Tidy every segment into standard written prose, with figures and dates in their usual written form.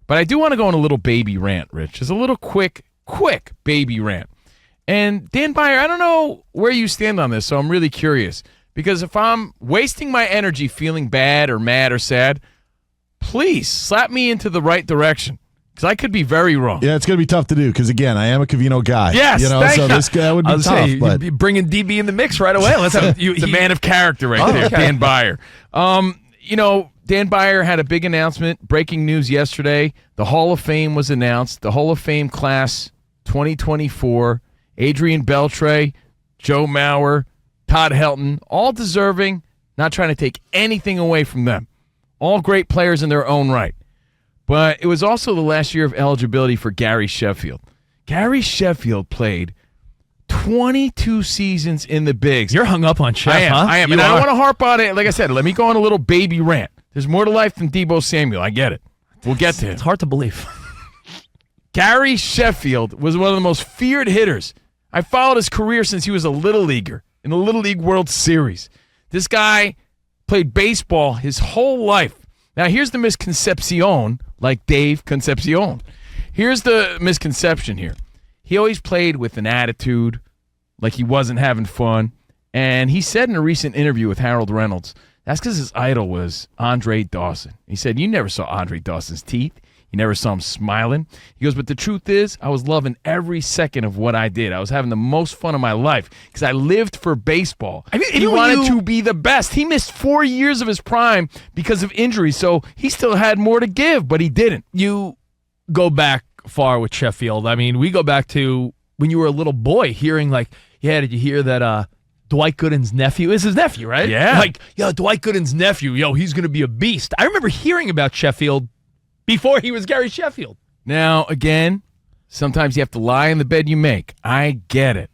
But I do want to go on a little baby rant, Rich. Just a little quick baby rant. And Dan Byer, I don't know where you stand on this, so I'm really curious. Because if I'm wasting my energy feeling bad or mad or sad, please slap me into the right direction. Because I could be very wrong. Yeah, it's going to be tough to do because, again, I am a Covino guy. Yes, so this guy would be tough. Say, but you're bringing DB in the mix right away. Let's have the man of character right there, okay. Dan Byer. Dan Byer had a big announcement, breaking news yesterday. The Hall of Fame was announced. The Hall of Fame class 2024, Adrian Beltre, Joe Mauer, Todd Helton, all deserving, not trying to take anything away from them. All great players in their own right. But it was also the last year of eligibility for Gary Sheffield. Gary Sheffield played 22 seasons in the bigs. You're hung up on Sheff, I am. And I don't want to harp on it. Like I said, let me go on a little baby rant. There's more to life than Deebo Samuel. I get it. We'll get to him. It's hard to believe. Gary Sheffield was one of the most feared hitters. I followed his career since he was a Little Leaguer in the Little League World Series. This guy played baseball his whole life. Now, here's the misconception, like Dave Concepcion. Here's the misconception here. He always played with an attitude, like he wasn't having fun. And he said in a recent interview with Harold Reynolds, that's because his idol was Andre Dawson. He said, you never saw Andre Dawson's teeth. You never saw him smiling. He goes, but the truth is, I was loving every second of what I did. I was having the most fun of my life because I lived for baseball. I mean, he wanted to be the best. He missed 4 years of his prime because of injury, so he still had more to give, but he didn't. You go back far with Sheffield. I mean, we go back to when you were a little boy hearing, like, yeah, did you hear that Dwight Gooden's nephew is his nephew, right? Yeah. Like, Dwight Gooden's nephew, he's going to be a beast. I remember hearing about Sheffield before he was Gary Sheffield. Now, again, sometimes you have to lie in the bed you make. I get it.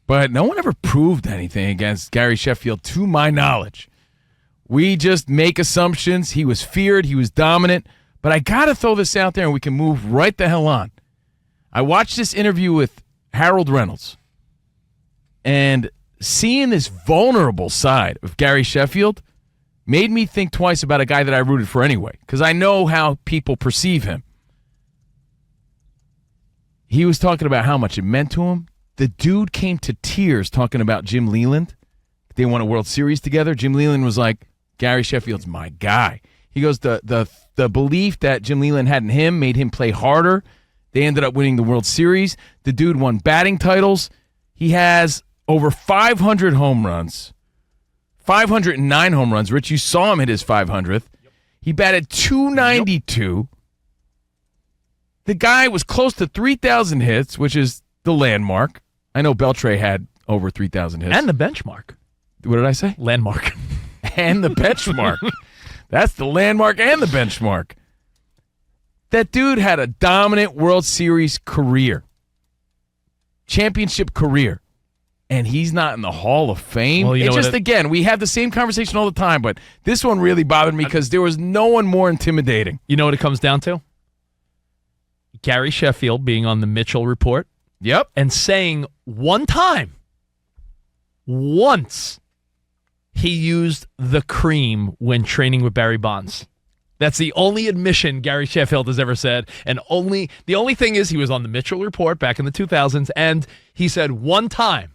But no one ever proved anything against Gary Sheffield, to my knowledge. We just make assumptions. He was feared. He was dominant. But I got to throw this out there and we can move right the hell on. I watched this interview with Harold Reynolds. And seeing this vulnerable side of Gary Sheffield made me think twice about a guy that I rooted for anyway, because I know how people perceive him. He was talking about how much it meant to him. The dude came to tears talking about Jim Leland. They won a World Series together. Jim Leland was like, Gary Sheffield's my guy. He goes, the belief that Jim Leland had in him made him play harder. They ended up winning the World Series. The dude won batting titles. He has over 500 home runs. 509 home runs. Rich, you saw him hit his 500th. Yep. He batted .292. Yep. The guy was close to 3,000 hits, which is the landmark. I know Beltre had over 3,000 hits. And the benchmark. What did I say? Landmark. And the benchmark. That's the landmark and the benchmark. That dude had a dominant World Series career. Championship career. And he's not in the Hall of Fame. Well, again, we have the same conversation all the time, but this one really bothered me because there was no one more intimidating. You know what it comes down to? Gary Sheffield being on the Mitchell Report. Yep. And saying once, he used the cream when training with Barry Bonds. That's the only admission Gary Sheffield has ever said. And the only thing is he was on the Mitchell Report back in the 2000s, and he said one time,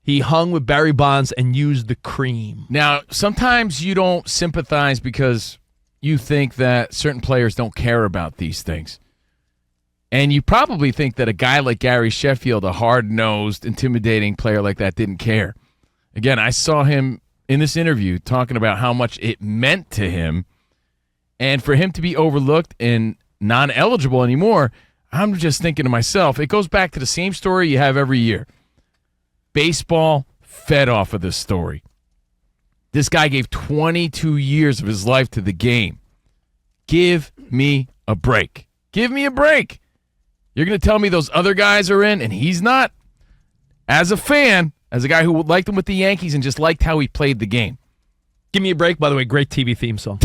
he hung with Barry Bonds and used the cream. Now, sometimes you don't sympathize because you think that certain players don't care about these things. And you probably think that a guy like Gary Sheffield, a hard-nosed, intimidating player like that, didn't care. Again, I saw him in this interview talking about how much it meant to him. And for him to be overlooked and non-eligible anymore, I'm just thinking to myself, it goes back to the same story you have every year. Baseball fed off of this story. This guy gave 22 years of his life to the game. Give me a break. Give me a break. You're going to tell me those other guys are in and he's not? As a fan, as a guy who liked him with the Yankees and just liked how he played the game. Give me a break, by the way, great TV theme song.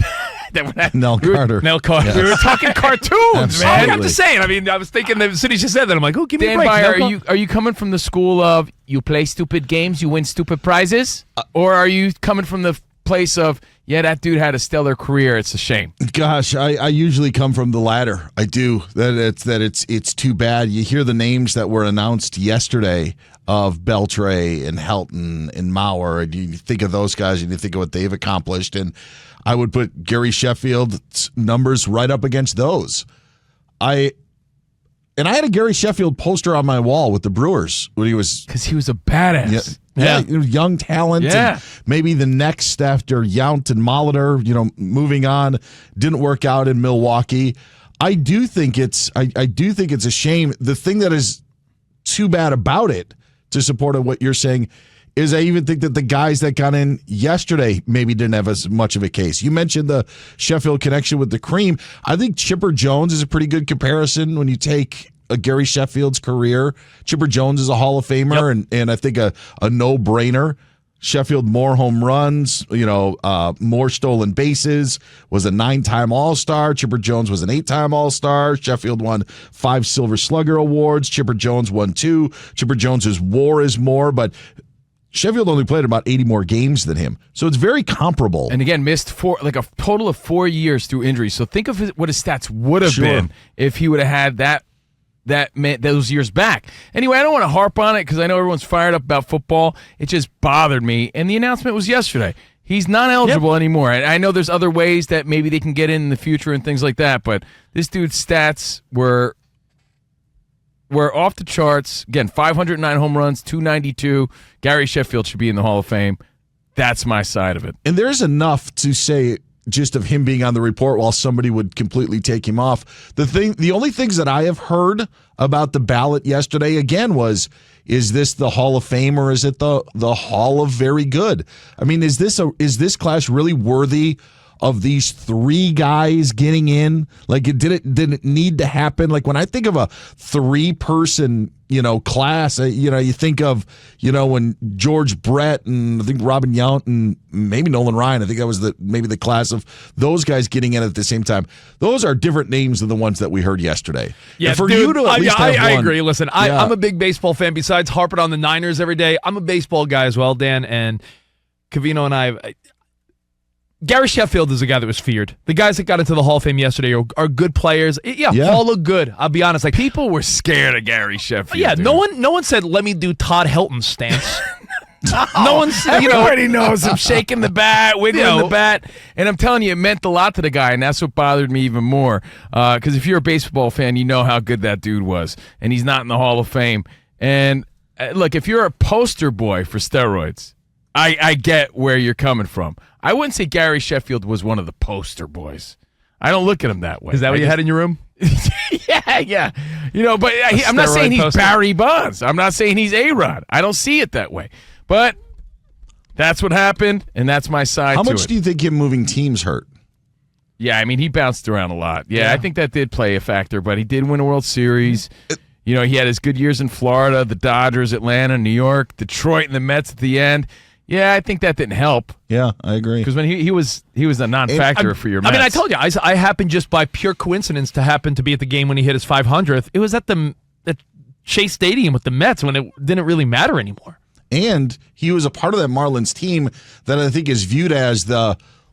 Nell Carter. Nell Carter. Yes. We were talking cartoons, man. I'm just saying. I mean, I was thinking as soon as you said that, I'm like, oh, give me a break. Byer, are you coming from the school of you play stupid games, you win stupid prizes? Or are you coming from the place of, yeah, that dude had a stellar career. It's a shame. Gosh, I usually come from the latter. I do. It's too bad. You hear the names that were announced yesterday of Beltre and Helton and Maurer, and you think of those guys and you think of what they've accomplished. And I would put Gary Sheffield's numbers right up against those. I had a Gary Sheffield poster on my wall with the Brewers when he was, because he was a badass. Yeah, young talent. Yeah. And maybe the next after Yount and Molitor, moving on, didn't work out in Milwaukee. I do think it's a shame. The thing that is too bad about it, to support what you're saying, is I even think that the guys that got in yesterday maybe didn't have as much of a case. You mentioned the Sheffield connection with the cream. I think Chipper Jones is a pretty good comparison when you take a Gary Sheffield's career. Chipper Jones is a Hall of Famer, and I think a no-brainer. Sheffield, more home runs, more stolen bases, was a 9-time All-Star. Chipper Jones was an 8-time All-Star. Sheffield won 5 Silver Slugger Awards. Chipper Jones won 2. Chipper Jones's WAR is more, but Sheffield only played about 80 more games than him. So it's very comparable. And again, missed a total of 4 years through injury. So think of what his stats would have been if he would have had those years back. Anyway, I don't want to harp on it because I know everyone's fired up about football. It just bothered me. And the announcement was yesterday. He's not eligible anymore. And I know there's other ways that maybe they can get in the future and things like that, but this dude's stats were off the charts. Again, 509 home runs, 292. Gary Sheffield should be in the Hall of Fame. That's my side of it. And there's enough to say just of him being on the report while somebody would completely take him off. The only things that I have heard about the ballot yesterday, again, is this the Hall of Fame or is it the Hall of Very Good? I mean, is this class really worthy of these 3 guys getting in? Like, did it need to happen? Like, when I think of a 3-person, class, you think of, when George Brett and I think Robin Yount and maybe Nolan Ryan, I think that was maybe the class of those guys getting in at the same time. Those are different names than the ones that we heard yesterday. Yeah, and for you to at least have I one, agree. Listen, I'm a big baseball fan. Besides harping on the Niners every day, I'm a baseball guy as well, Dan, and Covino and I Gary Sheffield is a guy that was feared. The guys that got into the Hall of Fame yesterday are good players. Yeah, all look good. I'll be honest. Like, people were scared of Gary Sheffield. Yeah, dude. No one said, let me do Todd Helton's stance. No one said, everybody knows him shaking the bat, wiggling the bat. And I'm telling you, it meant a lot to the guy, and that's what bothered me even more. Because if you're a baseball fan, you know how good that dude was. And he's not in the Hall of Fame. And look, if you're a poster boy for steroids, I get where you're coming from. I wouldn't say Gary Sheffield was one of the poster boys. I don't look at him that way. Is that what you had in your room? yeah. But I'm not saying he's poster? Barry Bonds. I'm not saying he's A-Rod. I don't see it that way. But that's what happened, and that's my side to it. How much do you think him moving teams hurt? Yeah, I mean, he bounced around a lot. Yeah, I think that did play a factor, but he did win a World Series. He had his good years in Florida, the Dodgers, Atlanta, New York, Detroit, and the Mets at the end. Yeah, I think that didn't help. Yeah, I agree. Because when he was a non-factor for your Mets. I mean, I told you, I happened just by pure coincidence to happen to be at the game when he hit his 500th. It was at Chase Stadium with the Mets when it didn't really matter anymore. And he was a part of that Marlins team that I think is viewed as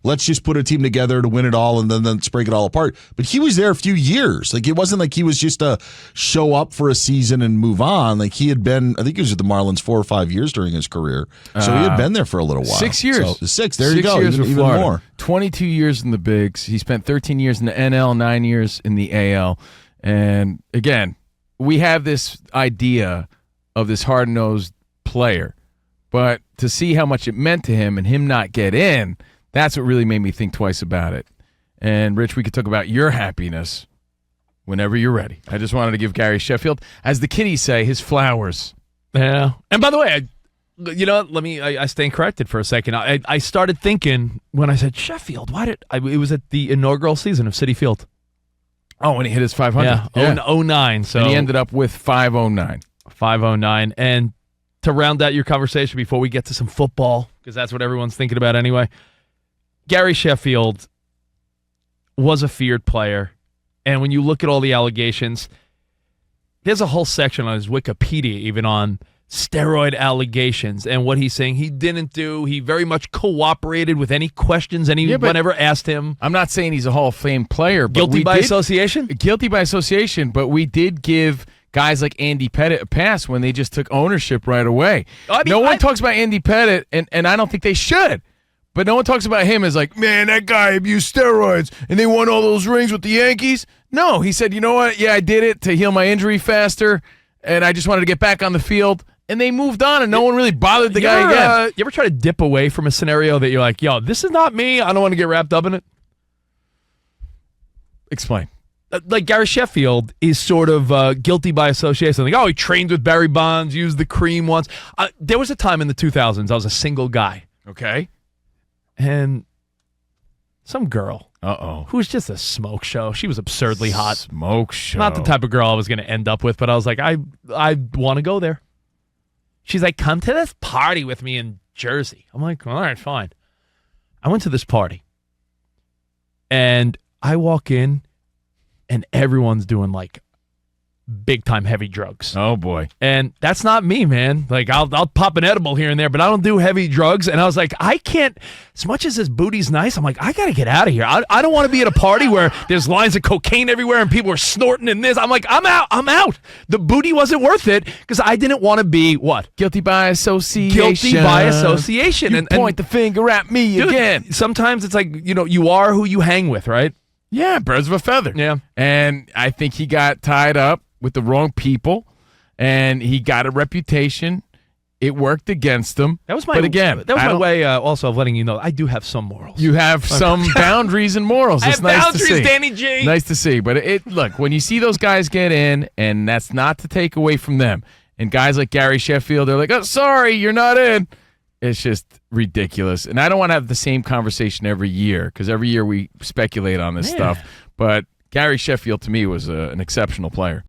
let's just put a team together to win it all and then let's break it all apart. But he was there a few years. Like, it wasn't like he was just a show up for a season and move on. Like, he had been, I think he was with the Marlins 4 or 5 years during his career. So he had been there for a little while. 6 years. So, 6. There you go. Even more. 22 years in the bigs. He spent 13 years in the NL, 9 years in the AL. And again, we have this idea of this hard-nosed player. But to see how much it meant to him and him not get in, that's what really made me think twice about it. And, Rich, we could talk about your happiness whenever you're ready. I just wanted to give Gary Sheffield, as the kiddies say, his flowers. Yeah. And by the way, I stand corrected for a second. I started thinking when I said Sheffield, it was at the inaugural season of Citi Field. Oh, when he hit his 500. Yeah, 09. So and he ended up with 509. 509. And to round out your conversation before we get to some football, because that's what everyone's thinking about anyway, Gary Sheffield was a feared player. And when you look at all the allegations, there's a whole section on his Wikipedia even on steroid allegations, and what he's saying he didn't do. He very much cooperated with any questions anyone ever asked him. I'm not saying he's a Hall of Fame player, but Guilty by association? Guilty by association, but we did give guys like Andy Pettit a pass when they just took ownership right away. No one talks about Andy Pettit, and I don't think they should. But no one talks about him as like, man, that guy abused steroids, and they won all those rings with the Yankees. No, he said, you know what? Yeah, I did it to heal my injury faster, and I just wanted to get back on the field. And they moved on, and no one really bothered the guy again. You ever try to dip away from a scenario that you're like, yo, this is not me. I don't want to get wrapped up in it? Explain. Like Gary Sheffield is sort of guilty by association. Like, oh, he trained with Barry Bonds, used the cream once. There was a time in the 2000s I was a single guy. Okay. And some girl who was just a smoke show. She was absurdly hot. Smoke show. Not the type of girl I was going to end up with, but I was like, I want to go there. She's like, come to this party with me in Jersey. I'm like, all right, fine. I went to this party, and I walk in, and everyone's doing like big time heavy drugs. Oh boy. And that's not me, man. Like I'll pop an edible here and there, but I don't do heavy drugs. And I was like, I can't, as much as this booty's nice, I'm like, I gotta get out of here. I don't want to be at a party where there's lines of cocaine everywhere and people are snorting and this. I'm like, I'm out. The booty wasn't worth it because I didn't want to be what? Guilty by association. Guilty by association. You point the finger at me again. Sometimes it's like, you are who you hang with, right? Yeah, birds of a feather. Yeah. And I think he got tied up with the wrong people, and he got a reputation. It worked against him. That was my, but again, that was my way also of letting you know I do have some morals. You have some boundaries and morals. I It's have nice boundaries, to see. Danny G. Nice to see. But look, when you see those guys get in, and that's not to take away from them, and guys like Gary Sheffield, they're like, oh, sorry, you're not in. It's just ridiculous. And I don't want to have the same conversation every year, because every year we speculate on this stuff. But Gary Sheffield, to me, was an exceptional player.